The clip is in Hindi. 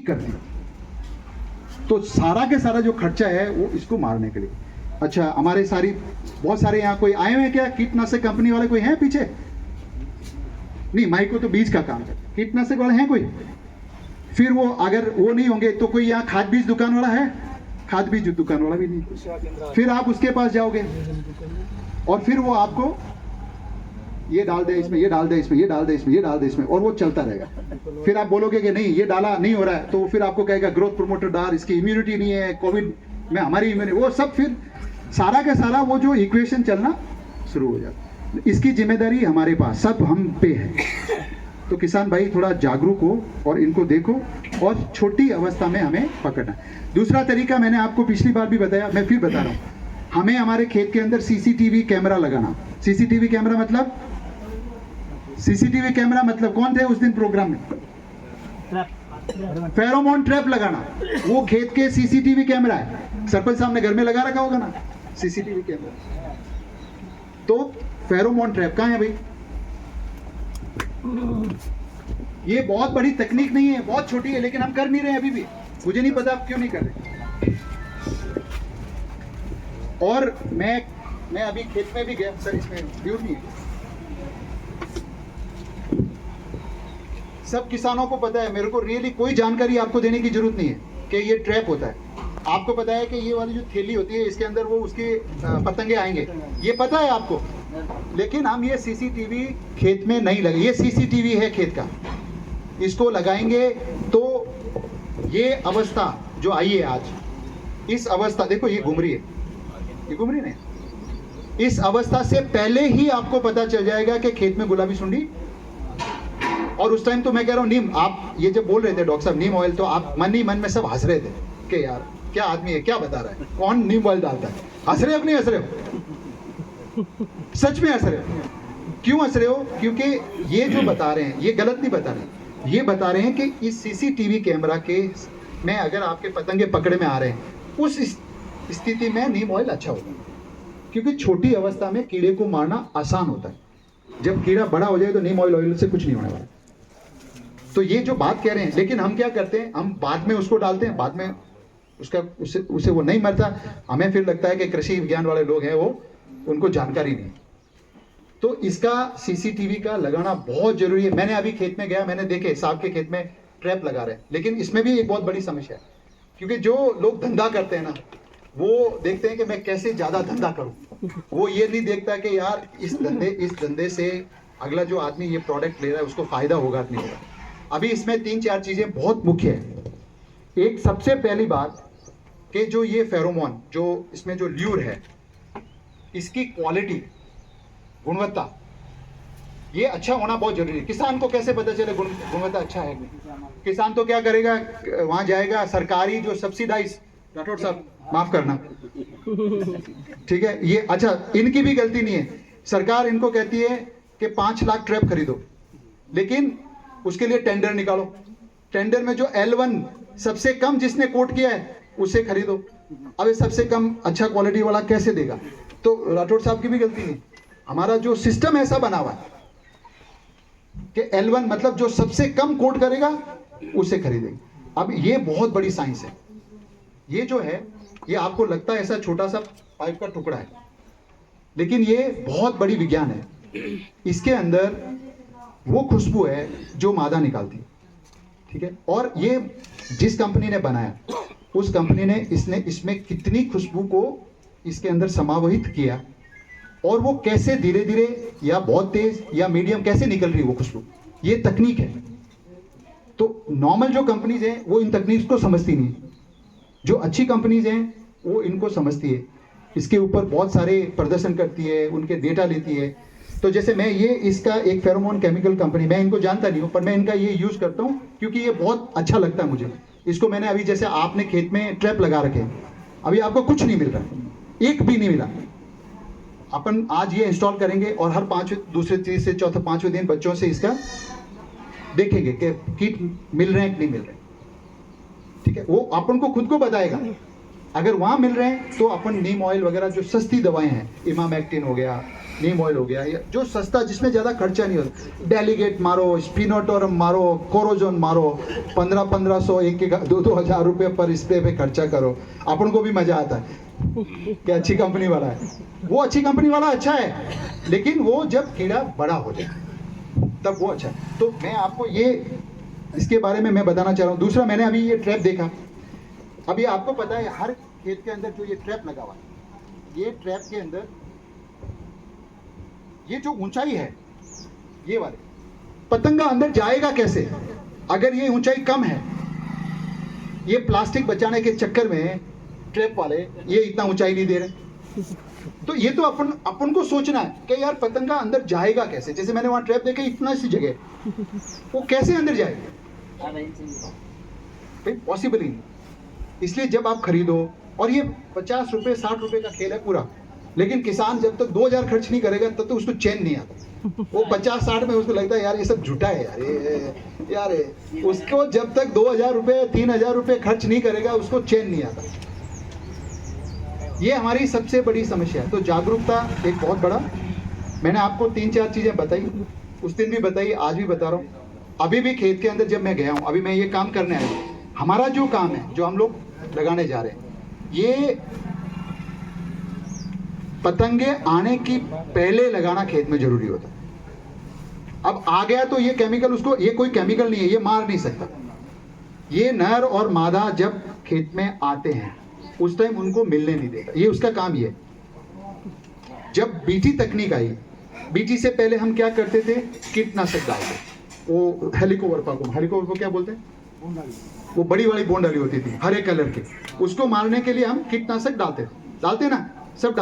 वीक करती है। तो सारा के सारा जो खर्चा है वो इसको मारने के लिए। अच्छा, हमारे बहुत सारे यहाँ कोई आए हुए हैं क्या? कीटनाशक कंपनी वाले कोई हैं पीछे? नहीं, माइक को तो बीज का काम है। कीटनाशक वाले हैं कोई? फिर वो अगर वो नहीं होंगे तो कोई यहाँ खाद बीज दुकान वाला है? खाद बीज दुकान वाला भी नहीं। फिर आप उसके पास जाओगे और फिर वो आपको ये डाल दे इसमें, ये डाल दे इसमें, ये डाल दे इसमें, ये डाल दे इसमें, और वो चलता रहेगा। फिर आप बोलोगे कि नहीं ये डाला नहीं हो रहा है, तो फिर आपको कहेगा ग्रोथ प्रोमोटर डाल, इसकी इम्यूनिटी नहीं है, कोविड में हमारी इम्यूनिटी, वो सब फिर सारा का सारा वो जो इक्वेशन चलना शुरू हो जाता। इसकी जिम्मेदारी हमारे पास, सब हम पे है। तो किसान भाई थोड़ा जागरूक हो और इनको देखो और छोटी अवस्था में हमें पकड़ना। दूसरा तरीका मैंने आपको पिछली बार भी बताया, मैं फिर बता रहा हूँ। हमें हमारे खेत के अंदर सीसीटीवी कैमरा लगाना। सीसीटीवी कैमरा मतलब, सीसीटीवी कैमरा मतलब कौन थे उस दिन प्रोग्राम में? फेरोमोन ट्रैप लगाना। वो खेत के सीसीटीवी कैमरा है। सरपंच साहब ने घर में लगा रखा होगा ना सीसीटीवी कैमरा। तो फेरोमोन ट्रैप कहाँ है भाई? ये बहुत बड़ी तकनीक नहीं है, बहुत छोटी है, लेकिन हम कर नहीं रहे अभी भी। मुझे नहीं पता आप क्यों नहीं कर रहे। और मैं अभी खेत में भी गया सर, इसमें ड्यूट नहीं है। सब किसानों को पता है, मेरे को रियली कोई जानकारी आपको देने की जरूरत नहीं है कि ये ट्रैप होता है। आपको पता है कि ये वाली जो थैली होती है इसके अंदर वो उसके पतंगे आएंगे, ये पता है आपको। लेकिन हम ये सीसीटीवी खेत में नहीं लगे। ये सीसीटीवी है खेत का, इसको लगाएंगे तो ये अवस्था जो आई है आज, इस अवस्था देखो ये घूम रही है, ये घूम रही नहीं। इस अवस्था से पहले ही आपको पता चल जाएगा कि खेत में गुलाबी सुंडी। और उस टाइम तो मैं कह रहा हूँ नीम, आप ये जब बोल रहे थे डॉक्टर साहब नीम ऑयल, तो आप मन ही मन में सब हंस रहे थे कि यार क्या आदमी है, क्या बता रहा है, कौन नीम ऑयल डालता है। हंस रहे हो नहीं हंस रहे हो? सच में हंस रहे हो? क्यों हंस रहे हो? क्योंकि ये जो बता रहे हैं ये गलत नहीं बता रहे। ये बता रहे हैं कि इस सीसीटीवी कैमरा के में अगर आपके पतंगे पकड़े में आ रहे हैं, उस स्थिति में नीम ऑयल अच्छा होता है। क्योंकि छोटी अवस्था में कीड़े को मारना आसान होता है। जब कीड़ा बड़ा हो जाए तो नीम ऑयल से कुछ नहीं होने वाला। तो ये जो बात कह रहे हैं, लेकिन हम क्या करते हैं, हम बाद में उसको डालते हैं, बाद में उसे वो नहीं मरता। हमें फिर लगता है कि कृषि विज्ञान वाले लोग हैं वो, उनको जानकारी नहीं। तो इसका सीसीटीवी का लगाना बहुत जरूरी है। मैंने अभी खेत में गया, मैंने देखे साहब के खेत में ट्रैप लगा रहे हैं, लेकिन इसमें भी एक बहुत बड़ी समस्या है। क्योंकि जो लोग धंधा करते हैं ना, वो देखते हैं कि मैं कैसे ज्यादा धंधा करूं। वो ये नहीं देखता कि यार इस धंधे से अगला जो आदमी ये प्रोडक्ट ले रहा है उसको फायदा होगा नहीं होगा। अभी इसमें 3-4 चीजें बहुत मुख्य है। एक सबसे पहली बात कि जो ये फेरोमोन, जो इसमें जो ल्यूर है, इसकी क्वालिटी, गुणवत्ता, ये अच्छा होना बहुत जरूरी है। किसान को कैसे पता चले गुणवत्ता अच्छा है? किसान तो क्या करेगा, वहां जाएगा सरकारी जो सब्सिडाइज, राठौड़ साहब माफ करना, ठीक है ये, अच्छा इनकी भी गलती नहीं है। सरकार इनको कहती है कि 5 लाख ट्रैप खरीदो, लेकिन उसके लिए टेंडर निकालो। टेंडर में जो L1 सबसे कम जिसने कोट किया है उसे खरीदो। अब ये सबसे कम अच्छा क्वालिटी वाला कैसे देगा? तो राठौड़ साहब की भी गलती नहीं। हमारा जो सिस्टम ऐसा बना हुआ है कि L1 मतलब जो सबसे कम कोट करेगा उसे खरीदेंगे। अब ये बहुत बड़ी साइंस है। ये जो है, ये आपको लगता है ऐसा छोटा सा पाइप का टुकड़ा है, लेकिन ये बहुत बड़ी विज्ञान है। इसके अंदर वो खुशबू है जो मादा निकालती है, ठीक है। और ये जिस कंपनी ने बनाया, उस कंपनी ने इसमें कितनी खुशबू को इसके अंदर समावहित किया, और वो कैसे धीरे धीरे या बहुत तेज या मीडियम कैसे निकल रही है वो खुशबू, ये तकनीक है। तो नॉर्मल जो कंपनीज हैं वो इन तकनीक को समझती नहीं। जो अच्छी कंपनीज हैं वो इनको समझती है, इसके ऊपर बहुत सारे प्रदर्शन करती है, उनके डेटा लेती है। तो जैसे मैं ये इसका एक फेरोमोन केमिकल कंपनी, मैं इनको जानता नहीं हूँ, पर मैं इनका ये यूज करता हूँ क्योंकि ये बहुत अच्छा लगता है मुझे। इसको मैंने अभी, जैसे आपने खेत में ट्रैप लगा रखे हैं, अभी आपको कुछ नहीं मिल रहा, एक भी नहीं मिला। अपन आज ये इंस्टॉल करेंगे और हर दूसरे तीसरे चौथे 5वें दिन बच्चों से इसका देखेंगे कि कीट मिल रहे हैं कि नहीं मिल रहे, ठीक है। वो अपन को खुद को बताएगा अगर वहाँ मिल रहे हैं तो अपन नीम ऑयल वगैरह जो सस्ती दवाएं हैं, इमामेक्टिन हो गया, नीम ऑयल हो गया, या जो सस्ता जिसमें ज़्यादा खर्चा नहीं होता, डेलीगेट मारो, स्पिनोटोरम मारो, कोरोजोन मारो, 1500 एक 2-2 हज़ार रुपये पर स्प्रे पे खर्चा करो, अपन को भी मज़ा आता है कि अच्छी कंपनी वाला है। वो अच्छी कंपनी वाला अच्छा है, लेकिन वो जब कीड़ा बड़ा हो जाए तब वो अच्छा है। तो मैं आपको ये इसके बारे में मैं बताना चाह रहा हूँ। दूसरा, मैंने अभी ये ट्रैप देखा, अभी आपको पता है हर खेत के अंदर जो ये ट्रैप लगा हुआ है, ये ट्रैप के अंदर ये जो ऊंचाई है, ये वाले पतंगा अंदर जाएगा कैसे? अगर ये ऊंचाई कम है, ये प्लास्टिक बचाने के चक्कर में ट्रैप वाले ये इतना ऊंचाई नहीं दे रहे, तो ये तो अपन को सोचना है कि यार पतंगा अंदर जाएगा कैसे। जैसे मैंने वहां ट्रैप देखा, इतना सी जगह, वो कैसे अंदर जाएगा? भाई पॉसिबल ही नहीं। इसलिए जब आप खरीदो, और ये 50 रुपए 60 रुपए का खेल है पूरा, लेकिन किसान जब तक 2000 खर्च नहीं करेगा तब तो उसको चैन नहीं आता। वो 50-60 में उसको लगता है यार ये सब झूठा है यार उसको जब तक 2000 रुपए 3000 रुपए खर्च नहीं करेगा उसको चैन नहीं आता। ये हमारी सबसे बड़ी समस्या है। तो जागरूकता एक बहुत बड़ा, मैंने आपको 3-4 चीजें बताई, उस दिन भी बताई, आज भी बता रहा हूँ। अभी भी खेत के अंदर जब मैं गया हूँ, अभी मैं ये काम करने आया हूँ, हमारा जो काम है, जो हम लोग लगाने जा रहे हैं, ये पतंगे आने की पहले लगाना खेत में जरूरी होता है। अब आ गया तो ये केमिकल, उसको, ये कोई केमिकल नहीं है, ये मार नहीं सकता। ये नर और मादा जब खेत में आते हैं उस टाइम उनको मिलने नहीं देगा, ये उसका काम ही है। जब बीटी तकनीक आई, बीटी से पहले हम क्या करते थे? कीटनाशक डालते, वो हेलिकोवर्पा को क्या बोलते हैं? वो बड़ी वाली बोंड डाली होती थी हरे कलर की, उसको मारने के लिए हम कीटनाशक डालते ना, सब